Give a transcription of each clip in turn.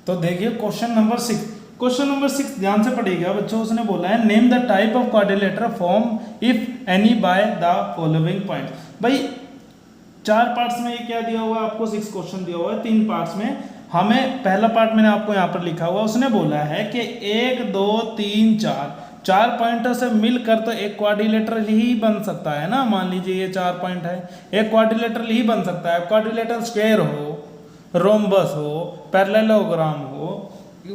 तो देखिए question number 6, question number 6 ध्यान से पढ़िएगा बच्चों। उसने बोला है name the type of quadrilateral form if any by the following point. भाई 4 पार्ट्स में ये क्या दिया हुआ है आपको, 6 क्वेश्चन दिया हुआ है 3 पार्ट्स में। हमें पहला पार्ट मैंने आपको यहाँ पर लिखा हुआ, उसने बोला है कि 1 2 3 4 पॉइंटों से मिलकर तो एक क्वाड्रिलेटरल ही बन सकता है ना। मान लीजिए ये 4 पॉइंट है, एक क्वाड्रिलेटरल ही बन सकता है। क्वाड्रिलेटरल स्क्वायर हो, रोम्बस हो, पैरेललोग्राम हो,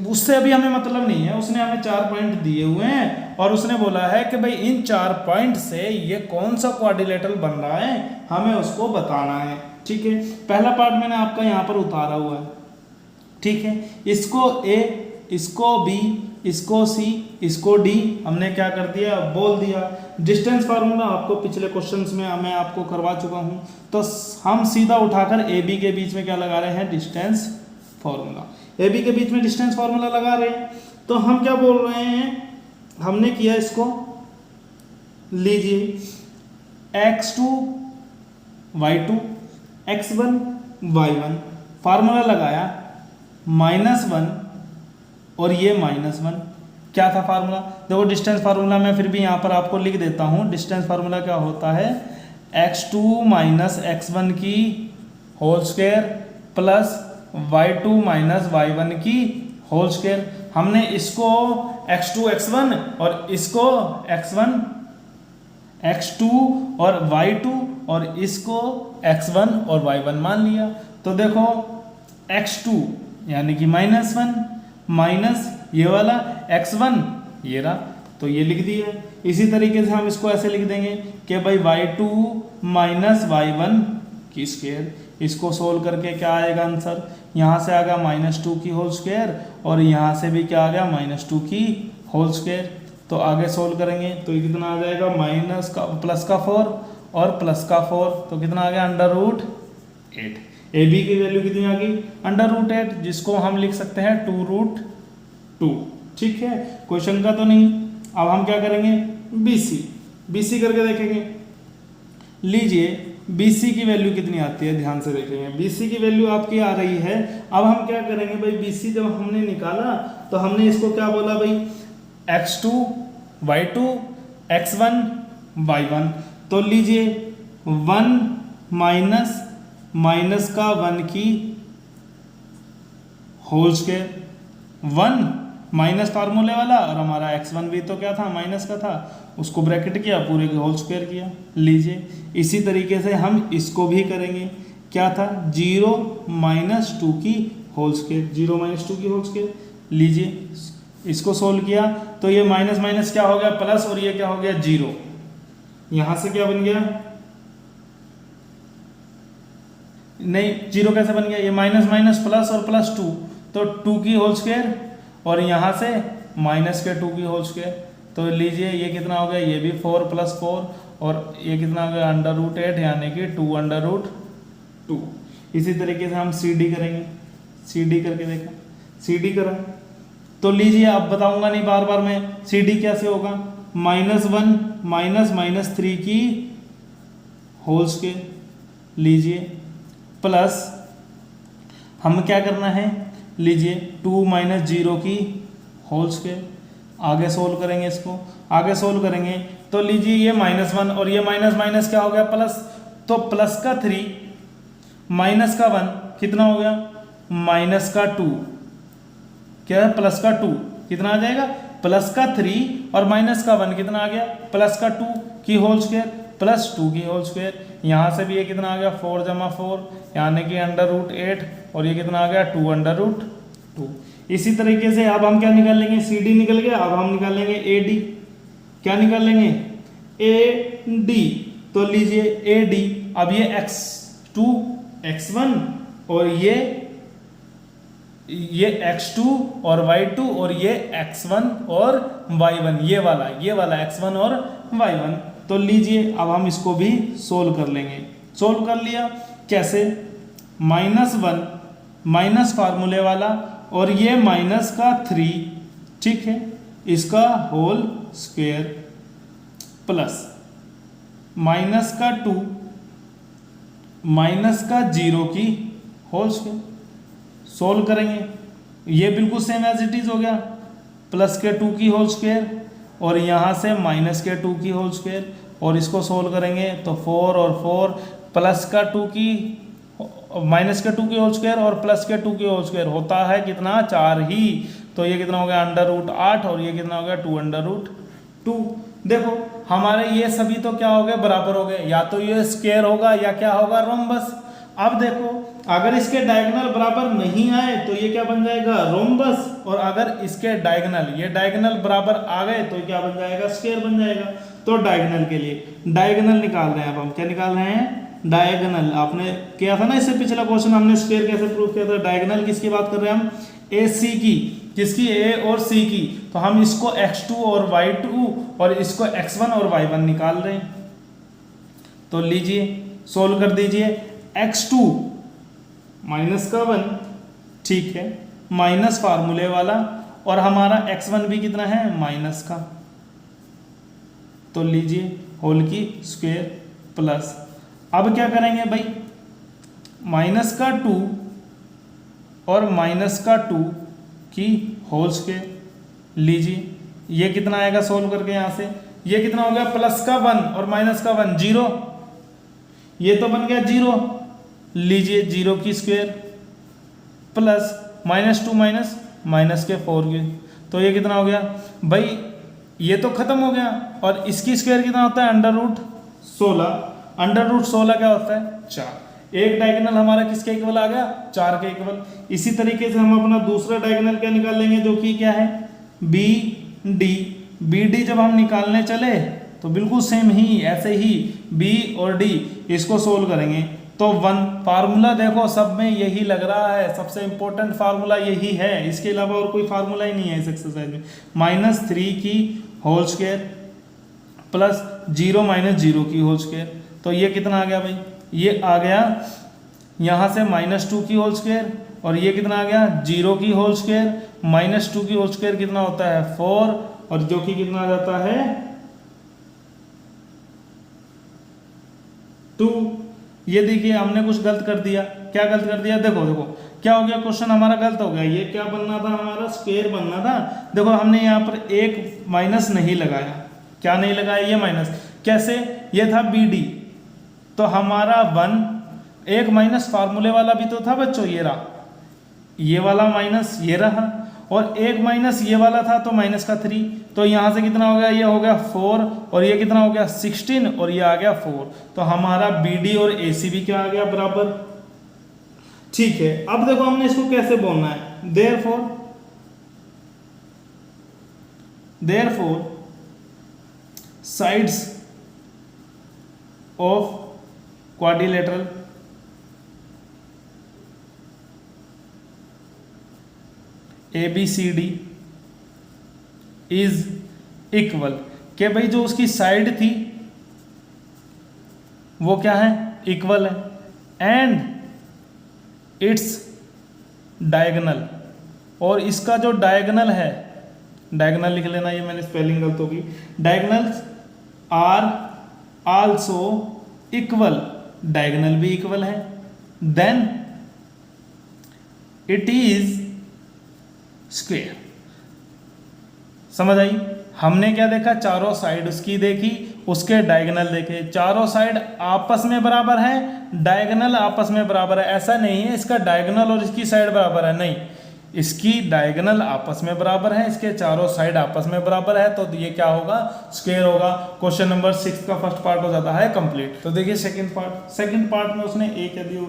उससे अभी हमें मतलब नहीं है। उसने हमें 4 पॉइंट दिए हुए हैं और उसने बोला है कि भाई इन 4 पॉइंट से ये कौन सा क्वाड्रिलेटरल बन रहा है, हमें उसको बताना है। ठीक है, पहला पार्ट मैंने आपका यहाँ पर उतारा हुआ है। ठीक है, इसको ए, इसको बी, इसको सी, इसको डी हमने क्या कर दिया, बोल दिया। डिस्टेंस फार्मूला आपको पिछले क्वेश्चंस में मैं आपको करवा चुका हूं, तो हम सीधा उठाकर ए बी के बीच में क्या लगा रहे हैं, डिस्टेंस फार्मूला। ए बी के बीच में डिस्टेंस फार्मूला लगा रहे हैं, तो हम क्या बोल रहे हैं, हमने किया इसको, लीजिए x2 y2 x1 y1, formula लगाया -1 और ये -1। क्या था फार्मूला, देखो डिस्टेंस फार्मूला मैं फिर भी यहाँ पर आपको लिख देता हूँ। डिस्टेंस फार्मूला क्या होता है, x2 माइनस x1 की whole square plus y2 minus y1 की होल स्क्वायर। हमने इसको x2 x1 और इसको x1 x2 और y2 और इसको x1 और y1 मान लिया। तो देखो x2 यानी कि -1 माइनस ये वाला x1 ये रहा, तो ये लिख दिया। इसी तरीके से हम इसको ऐसे लिख देंगे कि भाई y2 माइनस y1 की स्क्वायर। इसको सोल्व करके क्या आएगा आंसर, यहाँ से आ गया -2 की होल स्क्वायर और यहाँ से भी क्या आ गया -2 की होल स्क्वायर। तो आगे सोल्व करेंगे तो ये कितना आ जाएगा, माइनस का प्लस का 4 और प्लस का 4, तो कितना आ गया √8। ए बी की वैल्यू कितनी आ गई, √8, जिसको हम लिख सकते हैं 2√2। ठीक है, कोई शंका तो नहीं। अब हम क्या करेंगे, BC करके देखेंगे। लीजिए BC की वैल्यू कितनी आती है, ध्यान से देखेंगे। BC की वैल्यू आपकी आ रही है। अब हम क्या करेंगे भाई, BC जब हमने निकाला तो हमने इसको क्या बोला भाई, x2 y2 x1 y1। तो लीजिए 1 माइनस का 1 की होल स्क्वायर, 1 माइनस फार्मूले वाला, और हमारा x1 भी तो क्या था, माइनस का था, उसको ब्रैकेट किया, पूरे के होल स्क्वायर किया। लीजिए इसी तरीके से हम इसको भी करेंगे। क्या था, 0 - 2 की होल स्क्वायर, 0 - 2 की होल स्क्वायर। लीजिए इसको सोल्व किया तो ये माइनस माइनस क्या हो गया, प्लस, और ये क्या हो गया 0। यहां से क्या बन गया, नहीं 0 कैसे बन गया, ये माइनस प्लस और प्लस 2, तो 2 की होल स्क्वायर और यहाँ से माइनस के 2 की होल स्क्वायर। तो लीजिए ये कितना हो गया, ये भी 4 + 4 और ये कितना हो गया √8 यानी कि 2√2। इसी तरीके से हम CD करेंगे, CD करके देखा, CD करा तो लीजिए अब बताऊंगा नहीं बार बार मैं, CD कैसे होगा, -1 माइनस 3 की होल स्क्वायर। लीजिए प्लस हम क्या करना है, लीजिए 2 - 0 की होल स्क्वायर। आगे सोल्व करेंगे, इसको आगे सोल्व करेंगे तो लीजिए ये -1 और ये माइनस क्या हो गया, प्लस, तो प्लस का 3 माइनस का 1 कितना हो गया, माइनस का 2, क्या है प्लस का 2 कितना आ जाएगा, प्लस का 3 और माइनस का 1 कितना आ गया, प्लस का 2 की होल स्क्वायर प्लस 2 की होल स्क्वायर। यहाँ से भी ये कितना आ गया 4 × 4 यानी कि √8 और ये कितना आ गया 2√2। इसी तरीके से अब हम क्या निकाल लेंगे, CD निकल गया। अब हम निकाल लेंगे AD, क्या निकाल लेंगे AD। तो लीजिए AD, अब ये x2 x1 और ये x2 और y2 और ये x1 और y1, ये वाला x1 और y1। तो लीजिए अब हम इसको भी सोल्व कर लेंगे। सोल्व कर लिया कैसे, -1 माइनस फार्मूले वाला और ये माइनस का 3, ठीक है, इसका होल स्क्वायर प्लस माइनस का 2 माइनस का 0 की होल स्क्वायर। सोल्व करेंगे ये बिल्कुल सेम एज इट इज हो गया, प्लस के 2 की होल स्क्वायर और यहाँ से माइनस के 2 की होल स्क्वायर, और इसको सोल्व करेंगे तो 4 और 4 प्लस का 2 की माइनस के 2 की होल स्क्वायर और प्लस के 2 की होल स्क्वायर होता है कितना, 4 ही। तो ये कितना हो गया √8 और ये कितना हो गया 2√2। देखो हमारे ये सभी तो क्या हो गए, बराबर हो गए, या तो ये स्क्वायर होगा या क्या होगा, रोम्बस। अब देखो अगर इसके डायगोनल बराबर नहीं आए तो ये क्या बन जाएगा, रोम्बस, और अगर इसके डायगोनल ये डायगोनल बराबर आ गए तो क्या बन जाएगा, स्क्वायर बन जाएगा। तो डायगोनल के लिए डायगोनल निकाल रहे हैं, अब हम क्या निकाल रहे हैं, डायगोनल। आपने किया था ना इससे पिछला क्वेश्चन, हमने स्क्वायर कैसे प्रूव किया था। डायगोनल किसकी बात कर रहे हैं हम, ए सी की, किसकी, ए और सी की। तो हम इसको x2 और y2 और इसको x1 और y1 निकाल रहे हैं। तो लीजिए सोल्व कर दीजिए, x2 माइनस का 1, ठीक है, माइनस फार्मूले वाला, और हमारा x1 भी कितना है, माइनस का। तो लीजिए होल की स्क्वायर प्लस, अब क्या करेंगे भाई, माइनस का 2 और माइनस का 2 की होल स्क्वायर। लीजिए ये कितना आएगा सोल्व करके, यहाँ से ये कितना हो गया, प्लस का 1 और माइनस का 1, 0, ये तो बन गया 0। लीजिए 0 की स्क्वायर प्लस -2 माइनस के 4 के, तो ये कितना हो गया भाई, ये तो खत्म हो गया। और इसकी स्क्वायर कितना होता है, √16। √16 क्या होता है, 4। एक डायगोनल हमारा किसके इक्वल आ गया, 4 के इक्वल। इसी तरीके से हम अपना दूसरा डायगोनल क्या निकाल लेंगे, जो कि क्या है, BD जब हम निकालने चले तो बिल्कुल सेम ही ऐसे ही B और D इसको सोल्व करेंगे तो 1। फार्मूला देखो सब में यही लग रहा है, सबसे इंपॉर्टेंट फार्मूला यही है, इसके अलावा और कोई फार्मूला ही नहीं है इस एक्सरसाइज में। -3 की होल स्क्वायर प्लस 0 की होल स्क्वायर, तो ये कितना आ गया भाई, ये आ गया यहाँ से -2 की होल स्क्वायर, और ये कितना आ गया 0 की होल स्क्वायर, -2 की होल स्क्वायर कितना होता है 4, और जो कि कितना आ जाता है 2। ये देखिए हमने कुछ गलत कर दिया, क्या गलत कर दिया, देखो देखो क्या हो गया, क्वेश्चन हमारा गलत हो गया। ये क्या बनना था, हमारा स्क्वायर बनना था। देखो हमने यहाँ पर एक माइनस नहीं लगाया, क्या नहीं लगाया, ये माइनस कैसे, ये था BD, तो हमारा 1, एक माइनस फार्मूले वाला भी तो था बच्चों, ये रहा, ये वाला माइनस ये रहा, और एक माइनस ये वाला था तो माइनस का 3, तो यहाँ से कितना हो गया, ये हो गया 4, और ये कितना हो गया 16, और ये आ गया 4। तो हमारा BD और AC भी क्या आ गया, बराबर। ठीक है, अब देखो हमने इसको कैसे बोलना है, therefore sides of quadrilateral ABCD is equal, के भाई जो उसकी साइड थी वो क्या है, इक्वल है, एंड इट्स डायगोनल, और इसका जो डायगोनल है, डायगोनल लिख लेना, ये मैंने स्पेलिंग गलत होगी, diagonals are also equal, diagonal भी इक्वल है, देन इट इज स्क्वायर। समझ आई, हमने क्या देखा, चारों साइड उसकी देखी, उसके डायगोनल देखे, चारों साइड आपस में बराबर है, डायगोनल आपस में बराबर है। ऐसा नहीं है इसका डायगोनल और इसकी साइड बराबर है, नहीं, इसकी डायगोनल आपस में बराबर है, इसके चारों साइड आपस में बराबर है, तो ये क्या होगा, स्क्वायर होगा। क्वेश्चन नंबर 6 का फर्स्ट पार्ट हो जाता है कंप्लीट। तो देखिए सेकंड पार्ट में उसने A क्या दिया,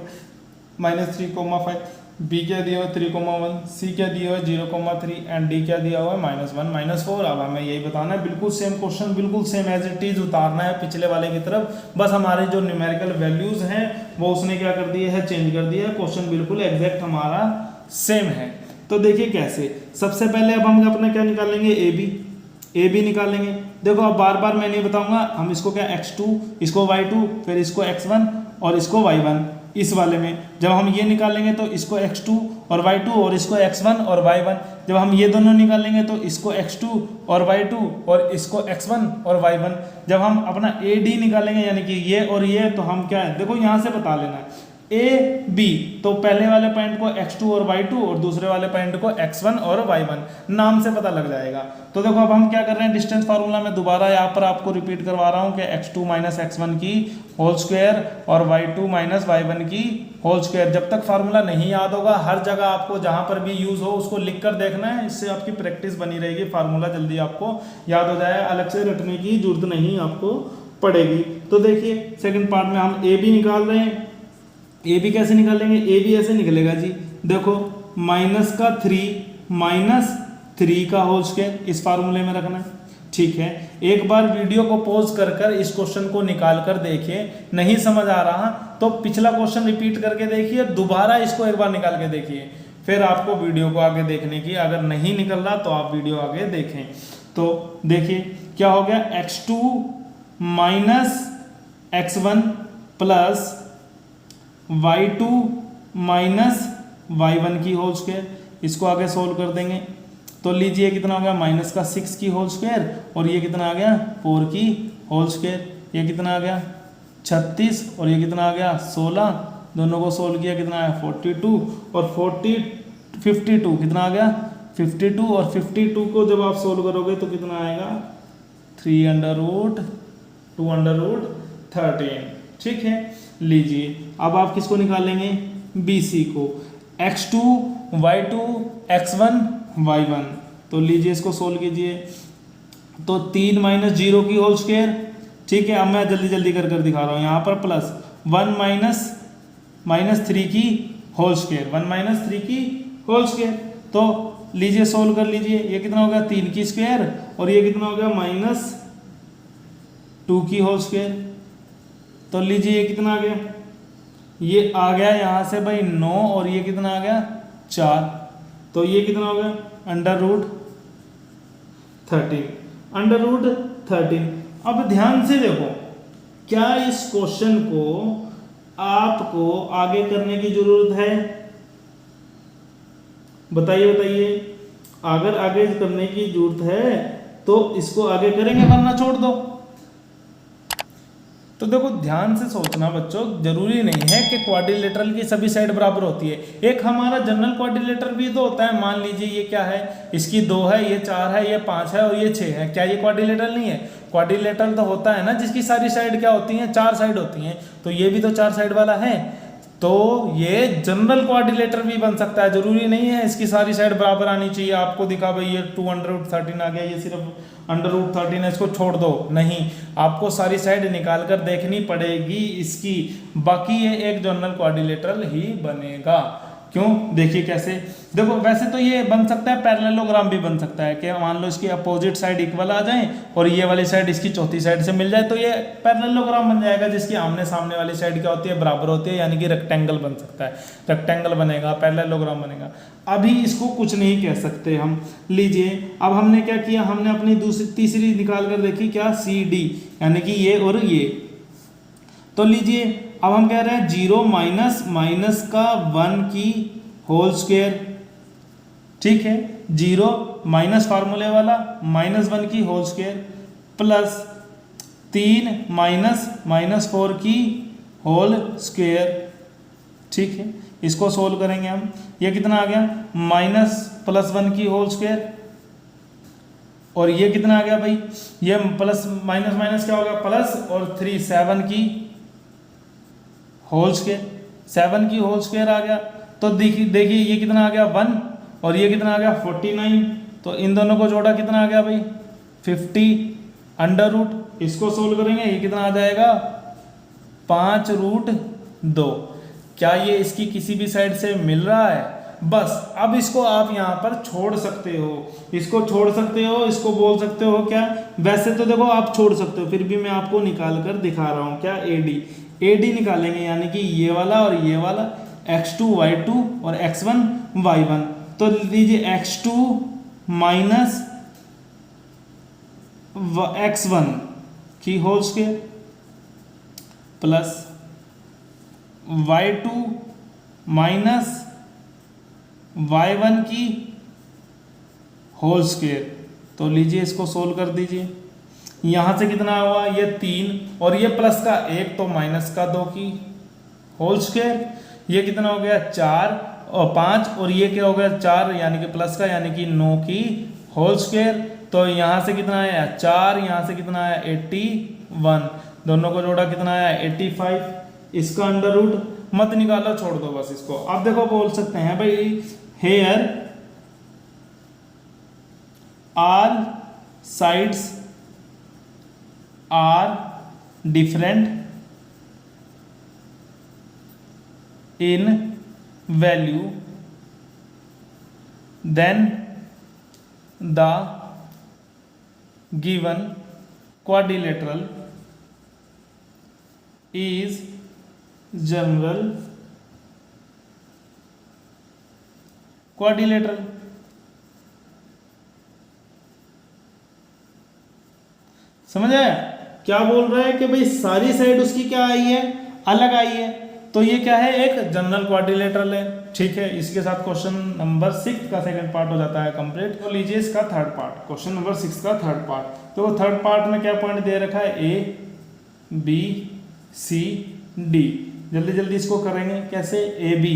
-3,5, B क्या दिया हुआ 3,1, C क्या दिया हुआ 0,3 एंड D क्या दिया हुआ है -1 -4। अब हमें यही बताना है, बिल्कुल सेम क्वेश्चन, बिल्कुल सेम एज इट इज उतारना है पिछले वाले की तरफ, बस हमारे जो न्यूमेरिकल वैल्यूज हैं वो उसने क्या कर दिए है, चेंज कर दिया है, क्वेश्चन बिल्कुल एग्जैक्ट हमारा सेम है। तो देखिए कैसे, सबसे पहले अब हम अपना क्या निकालेंगे, ए बी निकालेंगे। देखो अब बार बार मैं नहीं बताऊंगा, हम इसको क्या x2, इसको y2, फिर इसको x1 और इसको y1, इस वाले में जब हम ये निकालेंगे तो इसको x2 और y2 और इसको x1 और y1, जब हम ये दोनों निकालेंगे तो इसको x2 और y2 और इसको x1 और y1, जब हम अपना AD निकालेंगे यानी कि ये और ये, तो हम क्या है, देखो यहाँ से बता लेना है, ए बी, तो पहले वाले पॉइंट को x2 और y2 और दूसरे वाले पॉइंट को x1 और y1 नाम से पता लग जाएगा। तो देखो अब हम क्या कर रहे हैं, डिस्टेंस फार्मूला में दोबारा यहाँ पर आपको रिपीट करवा रहा हूँ कि x2 माइनस x1 की होल स्क्वायर और y2 माइनस y1 की होल स्क्वायर। जब तक फार्मूला नहीं याद होगा, हर जगह आपको जहाँ पर भी यूज हो उसको लिख कर देखना है, इससे आपकी प्रैक्टिस बनी रहेगी, फार्मूला जल्दी आपको याद हो जाए, अलग से रटने की जरूरत नहीं आपको पड़ेगी। तो देखिए सेकंड पार्ट में हम ए बी निकाल रहे हैं। ए बी कैसे निकालेंगे, ए बी ऐसे निकलेगा जी, देखो माइनस का 3 माइनस 3 का होल स्क्वायर इस फार्मूले में रखना है, ठीक है। एक बार वीडियो को पॉज कर इस क्वेश्चन को निकाल कर देखिए, नहीं समझ आ रहा तो पिछला क्वेश्चन रिपीट करके देखिए, दोबारा इसको एक बार निकाल के देखिए, फिर आपको वीडियो को आगे देखने की, अगर नहीं निकल रहा तो आप वीडियो आगे देखें। तो देखिए क्या हो गया, x2 minus x1 plus y2 minus y1 की होल स्क्वायर, इसको आगे सोल्व कर देंगे तो लीजिए कितना हो गया, माइनस का 6 की होल स्क्वायर और ये कितना आ गया 4 की होल स्क्वायर, ये कितना आ गया 36 और ये कितना आ गया 16, दोनों को सोल्व किया कितना आया 42 और 52 कितना आ गया 52 और 52 को जब आप सोल्व करोगे तो कितना आएगा 3 अंडर रूट 2 अंडर रूट 13, ठीक है। लीजिए अब आप किसको निकालेंगे, BC को, x2 y2 x1 y1, तो लीजिए इसको सोल्व कीजिए, तो 3 माइनस 0 की होल स्क्वायर, ठीक है। अब मैं जल्दी जल्दी कर दिखा रहा हूँ, यहाँ पर प्लस 1 माइनस 3 की होल स्क्वायर, 1 माइनस 3 की होल स्क्वायर, तो लीजिए सोल्व कर लीजिए, ये कितना हो गया 3 की स्क्वायर और ये कितना हो गया माइनस 2 की होल स्क्वायर, तो लीजिए ये कितना आ गया, ये आ गया यहाँ से भाई 9 और ये कितना आ गया 4, तो ये कितना हो गया अंडर रूट 13, अंडर रूट 13। अब ध्यान से देखो, क्या इस क्वेश्चन को आपको आगे करने की जरूरत है, बताइए बताइए, अगर आगे करने की जरूरत है तो इसको आगे करेंगे वरना छोड़ दो। तो देखो ध्यान से सोचना बच्चों, जरूरी नहीं है कि क्वाड्रिलेटरल की सभी साइड बराबर होती है, एक हमारा जनरल क्वाड्रिलेटरल भी तो होता है, मान लीजिए ये क्या है, इसकी 2 है, ये 4 है, ये 5 है और ये 6 है, क्या ये क्वाड्रिलेटरल नहीं है? क्वाड्रिलेटरल तो होता है ना जिसकी सारी साइड क्या होती हैं, 4 साइड होती हैं, तो ये भी तो 4 साइड वाला है, तो ये जनरल क्वाड्रिलेटर भी बन सकता है, जरूरी नहीं है इसकी सारी साइड बराबर आनी चाहिए। आपको दिखा भाई ये 2 अंडर रूट 13 आ गया, ये सिर्फ अंडर रूट 13 है, इसको छोड़ दो, नहीं, आपको सारी साइड निकाल कर देखनी पड़ेगी इसकी, बाकी ये एक जनरल क्वाड्रिलेटरल ही बनेगा। क्यों, देखिए कैसे, देखो वैसे तो ये बन सकता है, पैरेललोग्राम भी बन सकता है कि मान लो इसकी अपोजिट साइड इक्वल आ जाए और ये वाली साइड इसकी चौथी साइड से मिल जाए, तो ये पैरेललोग्राम बन जाएगा जिसकी आमने सामने वाली साइड क्या होती है, बराबर होती है, यानी कि रेक्टेंगल बन सकता है, रेक्टेंगल बनेगा, पैरेललोग्राम बनेगा। अभी इसको कुछ नहीं कह सकते हम। लीजिए अब हमने क्या किया, हमने अपनी तीसरी निकाल कर देखी, क्या CD, यानी कि ये और ये, तो लीजिए अब हम कह रहे हैं 0 माइनस का 1 की होल स्क्वायर, ठीक है, 0 माइनस फार्मूले वाला -1 की होल स्क्वायर प्लस 3 माइनस 4 की होल स्क्वायर, ठीक है, इसको सोल्व करेंगे हम, ये कितना आ गया -+1 की होल स्क्वायर और ये कितना आ गया भाई, ये प्लस माइनस क्या हो गया प्लस और 3 7 की होल स्क्वायर, 7 की होल स्क्वायर आ गया, तो देखिए ये कितना आ गया 1 और ये कितना आ गया 49, तो इन दोनों को जोड़ा कितना आ गया भाई 50 अंडर रूट, इसको सोल्व करेंगे ये कितना आ जाएगा 5 रूट 2। क्या ये इसकी किसी भी साइड से मिल रहा है? बस अब इसको आप यहाँ पर छोड़ सकते हो, इसको छोड़ सकते हो, इसको बोल सकते हो क्या, वैसे तो देखो आप छोड़ सकते हो, फिर भी मैं आपको निकाल कर दिखा रहा हूँ, क्या AD निकालेंगे, यानी कि ये वाला और ये वाला, x2 y2 और x1 y1, तो लीजिए x2 माइनस x1 की whole square plus y2 minus y1 की होल स्क्वायर, तो लीजिए इसको सोल्व कर दीजिए, यहाँ से कितना हुआ, ये 3 और ये प्लस का 1 तो माइनस का 2 की होल स्क्वायर, ये कितना हो गया 4 और 5, और ये क्या हो गया 4 यानी कि प्लस का यानी कि 9 की होल स्क्वायर। तो यहाँ से कितना आया 4, यहाँ से कितना आया 81, दोनों को जोड़ा कितना आया 85। इसका अंडर रूट मत निकालो, छोड़ दो बस इसको। अब देखो बोल सकते हैं भाई here all sides are different in value then the given quadrilateral is general quadrilateral। समझ आया क्या बोल रहा है कि भाई सारी साइड उसकी क्या आई है, अलग आई है, तो ये क्या है एक जनरल क्वाड्रिलेटरल है। ठीक है, इसके साथ क्वेश्चन नंबर 6 का सेकंड पार्ट हो जाता है कंप्लीट। तो लीजिए इसका थर्ड पार्ट, क्वेश्चन नंबर 6 का थर्ड पार्ट। तो थर्ड पार्ट में क्या पॉइंट दे रखा है ए बी सी डी। जल्दी जल्दी इसको करेंगे कैसे, ए बी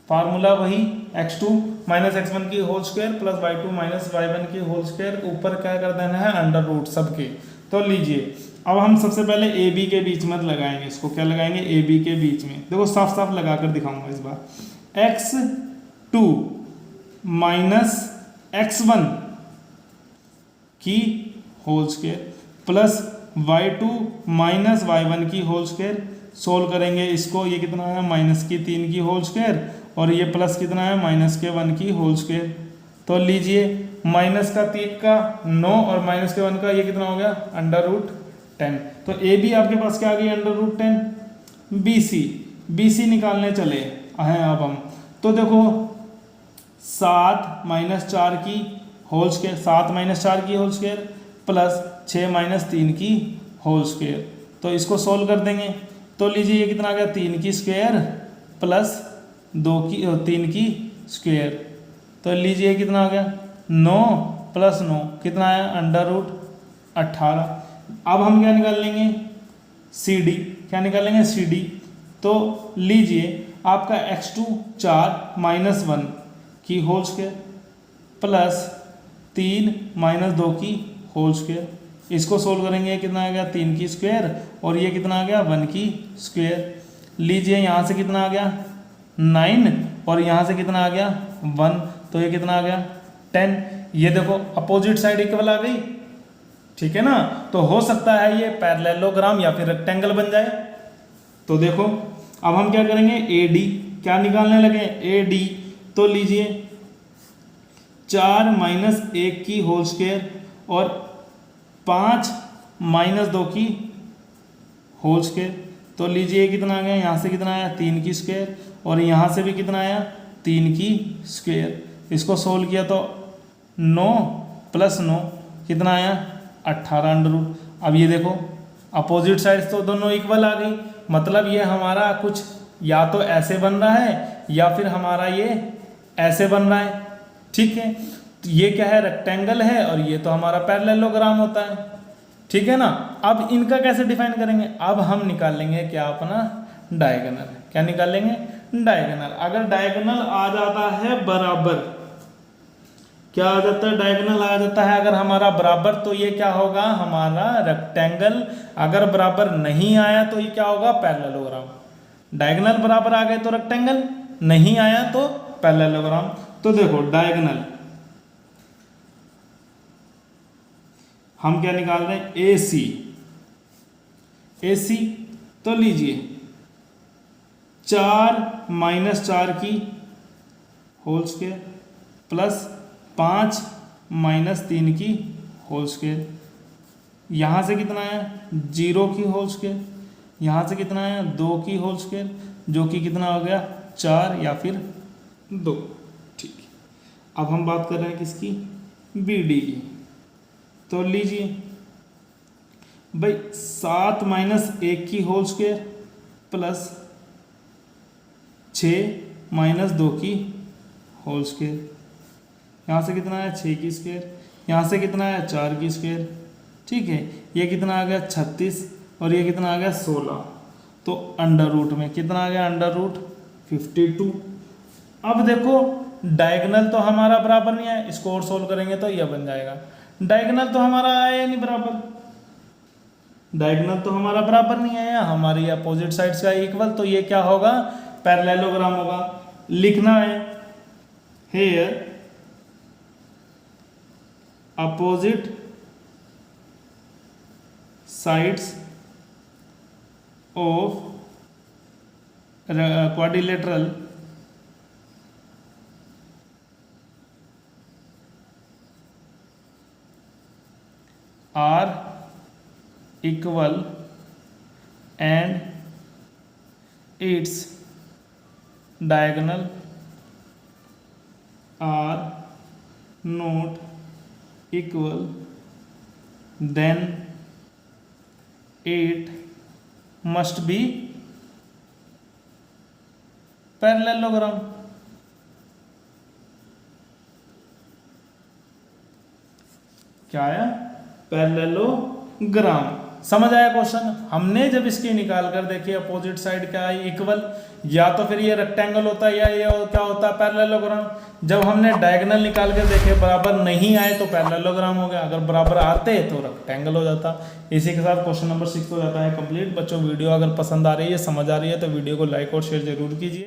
फार्मूला वही x2 माइनस x1 की whole square plus y2 minus y1 की होल स्क्वायर, ऊपर क्या कर देना है अंडर रूट सबके। तो लीजिए अब हम सबसे पहले ए बी के बीच में लगाएंगे, इसको क्या लगाएंगे ए बी के बीच में। देखो साफ साफ लगा कर दिखाऊंगा इस बार। x2 माइनस x1 की whole square plus y2 minus y1 की होल स्क्वायर। सोल्व करेंगे इसको, ये कितना है माइनस की 3 की होल स्क्वायर और ये प्लस कितना है माइनस के 1 की होल स्क्वायर। तो लीजिए माइनस का 3 का 9 और माइनस के 1 का ये कितना हो गया अंडर रूट 10। तो ए बी आपके पास क्या आ गई अंडर रूट 10। बी सी निकालने चले हैं अब हम। तो देखो 7 माइनस 4 की होल स्क्वायर, 7 माइनस 4 की होल स्क्वायर प्लस 6 माइनस 3 की होल स्क्वायर। तो इसको सोल्व कर देंगे। तो लीजिए ये कितना आ गया 3 की स्क्वायर प्लस 3 की स्क्वायर। तो लीजिए कितना आ गया 9 प्लस 9 कितना आया अंडर रूट 18। अब हम क्या निकाल लेंगे सी डी, क्या निकालेंगे सी डी। तो लीजिए आपका x2 4 माइनस 1 की होल स्क्वायर प्लस 3 माइनस 2 की होल स्क्वायर। इसको सोल्व करेंगे कितना आ गया 3 की स्क्वायर और ये कितना आ गया 1 की स्क्वायर। लीजिए यहाँ से कितना आ गया 9 और यहाँ से कितना आ गया 1, तो ये कितना आ गया 10। ये देखो अपोजिट साइड इक्वल आ गई, ठीक है ना। तो हो सकता है ये पैरेललोग्राम या फिर रेक्टेंगल बन जाए। तो देखो अब हम क्या करेंगे ए डी, क्या निकालने लगे ए डी। तो लीजिए 4 माइनस 1 की होल स्क्वायर और 5 माइनस 2 की होल स्क्वायर। तो लीजिए कितना आ गया, यहाँ से कितना आया 3 की स्क्वायर और यहाँ से भी कितना आया 3 की स्क्वायर। इसको सोल्व किया तो 9 प्लस 9 कितना आया 18 अंडर रूट। अब ये देखो अपोजिट साइड्स तो दोनों इक्वल आ गई, मतलब ये हमारा कुछ या तो ऐसे बन रहा है या फिर हमारा ये ऐसे बन रहा है। ठीक है, तो ये क्या है रेक्टेंगल है और ये तो हमारा पैरेललोग्राम होता है। ठीक है ना। अब इनका कैसे डिफाइन करेंगे, अब हम निकाल लेंगे क्या अपना डायगोनल। क्या निकाल लेंगे डायगोनल। अगर डायगोनल आ जाता है बराबर, क्या आ जाता है डायगोनल आ जाता है अगर हमारा बराबर, तो ये क्या होगा हमारा रेक्टेंगल। अगर बराबर नहीं आया तो ये क्या होगा पैरेललोग्राम। डायगोनल बराबर आ गए तो रेक्टेंगल, नहीं आया तो पैरेललोग्राम। तो देखो डायगोनल हम क्या निकाल रहे हैं ए सी। ए सी तो लीजिए 4 माइनस 4 की होल स्क्वायर प्लस 5 माइनस 3 की होल स्क्वायर। यहाँ से कितना आया 0 की होल स्क्वायर, यहाँ से कितना आया 2 की होल स्क्वायर, जो कि कितना हो गया 4 या फिर 2। ठीक है, अब हम बात कर रहे हैं किसकी बी डी की। तो लीजिए भाई 7 माइनस 1 की होल स्क्वायर प्लस 6 माइनस 2 की होल स्क्वायर। यहाँ से कितना आया 6 की स्क्वायर, यहाँ से कितना आया 4 की स्क्वायर। ठीक है, ये कितना आ गया 36 और ये कितना आ गया 16। तो अंडर रूट में कितना आ गया, अंडर रूट 52। अब देखो डायगोनल तो हमारा बराबर नहीं है, इसको और सोल्व करेंगे तो यह बन जाएगा। डायगोनल तो हमारा आया नहीं बराबर, डायगोनल तो हमारा बराबर नहीं आया, हमारी अपोजिट साइड्स का इक्वल, तो ये क्या होगा, पैरेललोग्राम होगा। लिखना है here opposite sides of quadrilateral are equal and its diagonal are not equal, then it must be parallelogram। क्या आया, पैरेललोग्राम। समझ आया क्वेश्चन। हमने जब इसकी निकाल कर देखी अपोजिट साइड क्या है, इक्वल, या तो फिर ये रेक्टेंगल होता है या ये क्या होता है, पैरेललोग्राम। जब हमने डायगोनल निकाल कर देखे बराबर नहीं आए तो पैरेललोग्राम हो गया, अगर बराबर आते तो रेक्टेंगल हो जाता। इसी के साथ क्वेश्चन नंबर 6 हो जाता है कंप्लीट। बच्चों वीडियो अगर पसंद आ रही है, समझ आ रही है तो वीडियो को लाइक और शेयर जरूर कीजिए।